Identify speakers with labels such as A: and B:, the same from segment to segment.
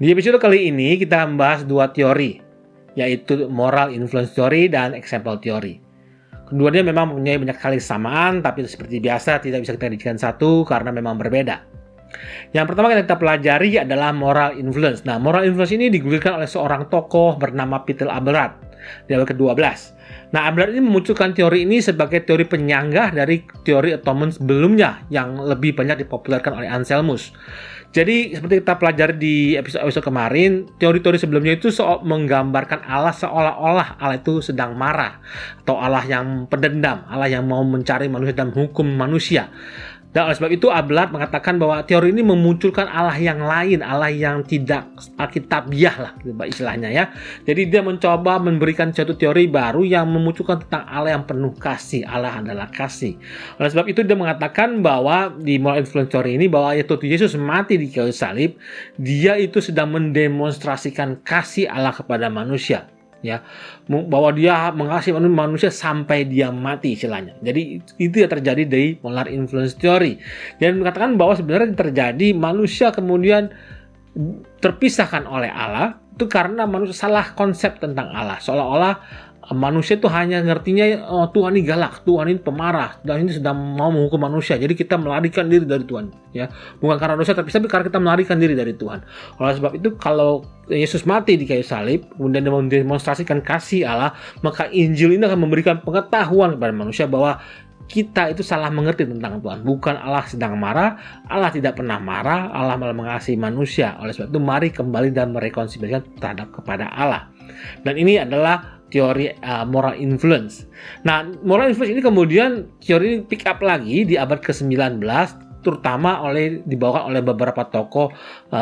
A: Di episode kali ini kita membahas dua teori, yaitu moral influence theory dan example theory. Keduanya memang mempunyai banyak sekali kesamaan, tapi seperti biasa tidak bisa kita jadikan satu karena memang berbeda. Yang pertama yang kita pelajari adalah moral influence. Nah, moral influence ini digulirkan oleh seorang tokoh bernama Peter Abelard di abad ke-12. Nah, Abelard ini memunculkan teori ini sebagai teori penyanggah dari teori atonement sebelumnya yang lebih banyak dipopulerkan oleh Anselmus. Jadi, seperti kita pelajari di episode kemarin, teori-teori sebelumnya itu menggambarkan Allah seolah-olah Allah itu sedang marah, atau Allah yang pendendam, Allah yang mau mencari manusia dan menghukum manusia. Dan oleh sebab itu Abelard mengatakan bahwa teori ini memunculkan Allah yang lain, Allah yang tidak alkitabiah lah istilahnya ya. Jadi dia mencoba memberikan suatu teori baru yang memunculkan tentang Allah yang penuh kasih, Allah adalah kasih. Oleh sebab itu dia mengatakan bahwa di moral influence theory ini bahwa Tuhan Yesus mati di kayu salib, dia itu sedang mendemonstrasikan kasih Allah kepada manusia. Ya, bahwa dia mengasihi manusia sampai dia mati istilahnya. Jadi itu yang terjadi dari moral influence theory. Dan mengatakan bahwa sebenarnya terjadi manusia kemudian terpisahkan oleh Allah itu karena manusia salah konsep tentang Allah. Seolah-olah manusia itu hanya ngertinya Tuhan ini galak, Tuhan ini pemarah, dan ini sedang mau menghukum manusia. Jadi kita melarikan diri dari Tuhan, ya. Bukan karena dosa, tapi karena kita melarikan diri dari Tuhan. Oleh sebab itu kalau Yesus mati di kayu salib, kemudian dia mendemonstrasikan kasih Allah, maka Injil ini akan memberikan pengetahuan kepada manusia bahwa kita itu salah mengerti tentang Tuhan. Bukan Allah sedang marah, Allah tidak pernah marah, Allah malah mengasihi manusia. Oleh sebab itu mari kembali dan merekonsiliasikan terhadap kepada Allah. Dan ini adalah teori moral influence. Nah, moral influence ini kemudian teori ini pick up lagi di abad ke-19, terutama dibawakan oleh beberapa tokoh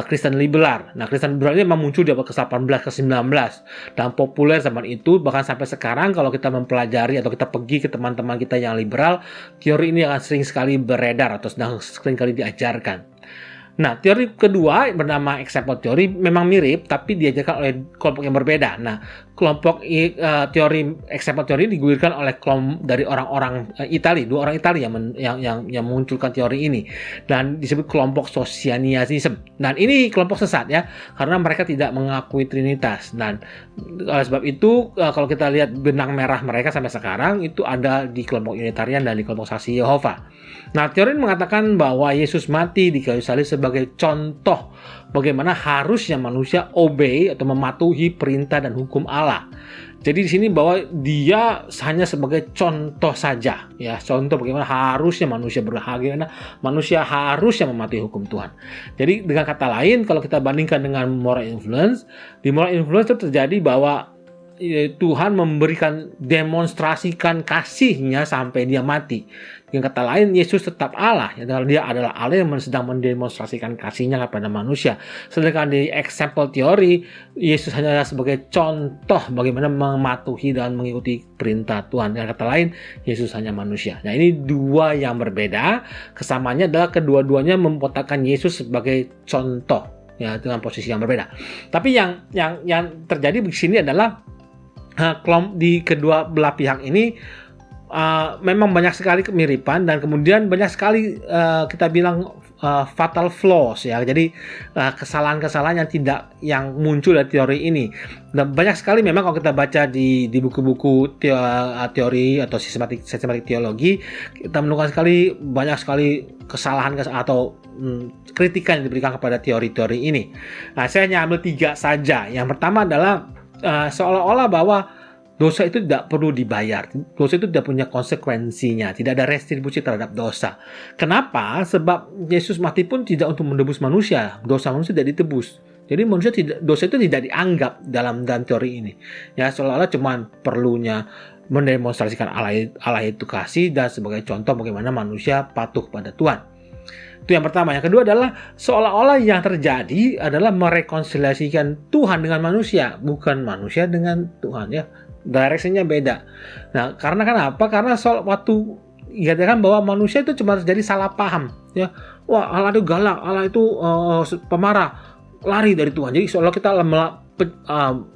A: Kristen liberal. Nah, Kristen liberal ini memang muncul di abad ke-18 ke-19 dan populer zaman itu, bahkan sampai sekarang kalau kita mempelajari atau kita pergi ke teman-teman kita yang liberal, teori ini akan sering sekali beredar atau sering kali diajarkan. Nah, teori kedua bernama example theory memang mirip, tapi diajarkan oleh kelompok yang berbeda. Nah, kelompok teori example theory digulirkan oleh kelompok dari orang-orang Italia, dua orang Italia yang memunculkan teori ini, dan disebut kelompok Socinianism. Dan ini kelompok sesat ya, karena mereka tidak mengakui Trinitas. Dan oleh sebab itu kalau kita lihat benang merah mereka sampai sekarang itu ada di kelompok Unitarian dan di kelompok Saksi Yehova. Nah, teori ini mengatakan bahwa Yesus mati di kayu salib sebagai contoh bagaimana harusnya manusia obey atau mematuhi perintah dan hukum Allah. Jadi di sini bahwa dia hanya sebagai contoh saja, ya, contoh bagaimana harusnya manusia bagaimana manusia harusnya mematuhi hukum Tuhan. Jadi dengan kata lain, kalau kita bandingkan dengan moral influence, di moral influence itu terjadi bahwa Tuhan memberikan demonstrasikan kasihnya sampai dia mati. Dengan kata lain, Yesus tetap Allah. Dia adalah Allah yang sedang mendemonstrasikan kasihnya kepada manusia. Sedangkan di example theory, Yesus hanya sebagai contoh bagaimana mematuhi dan mengikuti perintah Tuhan. Dengan kata lain, Yesus hanya manusia. Nah, ini dua yang berbeda. Kesamaannya adalah kedua-duanya mempotakkan Yesus sebagai contoh, ya, dengan posisi yang berbeda. Tapi yang terjadi di sini adalah di kedua belah pihak ini memang banyak sekali kemiripan dan kemudian banyak sekali kita bilang fatal flaws ya. Jadi kesalahan-kesalahan yang muncul dari teori ini. Dan banyak sekali memang kalau kita baca di buku-buku teori atau sistematik teologi, kita menemukan banyak sekali kesalahan atau kritikan yang diberikan kepada teori-teori ini. Nah, saya hanya ambil 3 saja. Yang pertama adalah seolah-olah bahwa dosa itu tidak perlu dibayar. Dosa itu tidak punya konsekuensinya. Tidak ada retribusi terhadap dosa. Kenapa? Sebab Yesus mati pun tidak untuk menebus manusia. Dosa manusia tidak ditebus. Jadi dosa itu tidak dianggap dalam teori ini. Ya, seolah-olah cuma perlunya mendemonstrasikan Allah itu kasih dan sebagai contoh bagaimana manusia patuh pada Tuhan. Itu yang pertama. Yang kedua adalah seolah-olah yang terjadi adalah merekonsiliasikan Tuhan dengan manusia, bukan manusia dengan Tuhan, ya. Direksinya beda. Nah, karena kenapa? Karena waktu dikatakan bahwa manusia itu cuma terjadi salah paham, ya. Wah, Allah itu galak, Allah itu pemarah, lari dari Tuhan. Jadi seolah kita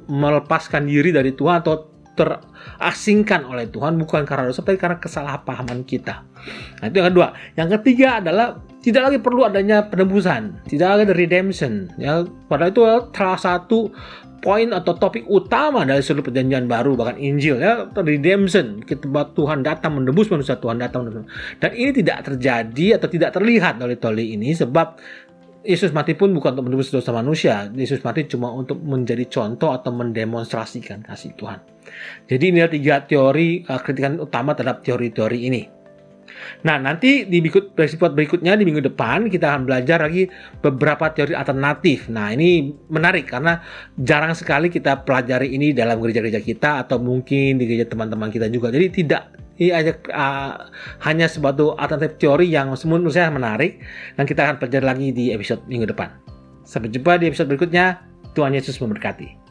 A: melepaskan diri dari Tuhan atau terasingkan oleh Tuhan, bukan karena dosa tapi karena kesalahpahaman kita. Nah, itu yang kedua. Yang ketiga adalah tidak lagi perlu adanya penebusan, tidak lagi ada redemption. Ya, padahal itu salah satu poin atau topik utama dari seluruh perjanjian baru, bahkan Injil, ya, redemption. Tuhan datang menebus manusia, Tuhan datang menebus. Dan ini tidak terjadi atau tidak terlihat oleh toli ini, sebab Yesus mati pun bukan untuk menebus dosa manusia. Yesus mati cuma untuk menjadi contoh atau mendemonstrasikan kasih Tuhan. Jadi ini adalah 3 teori kritikan utama terhadap teori-teori ini. Nah, nanti di episode berikutnya di minggu depan kita akan belajar lagi beberapa teori alternatif. Nah, ini menarik karena jarang sekali kita pelajari ini dalam gereja-gereja kita atau mungkin di gereja teman-teman kita juga. Jadi hanya suatu alternatif teori yang menurut saya menarik, dan kita akan pelajari lagi di episode minggu depan. Sampai jumpa di episode berikutnya. Tuhan Yesus memberkati.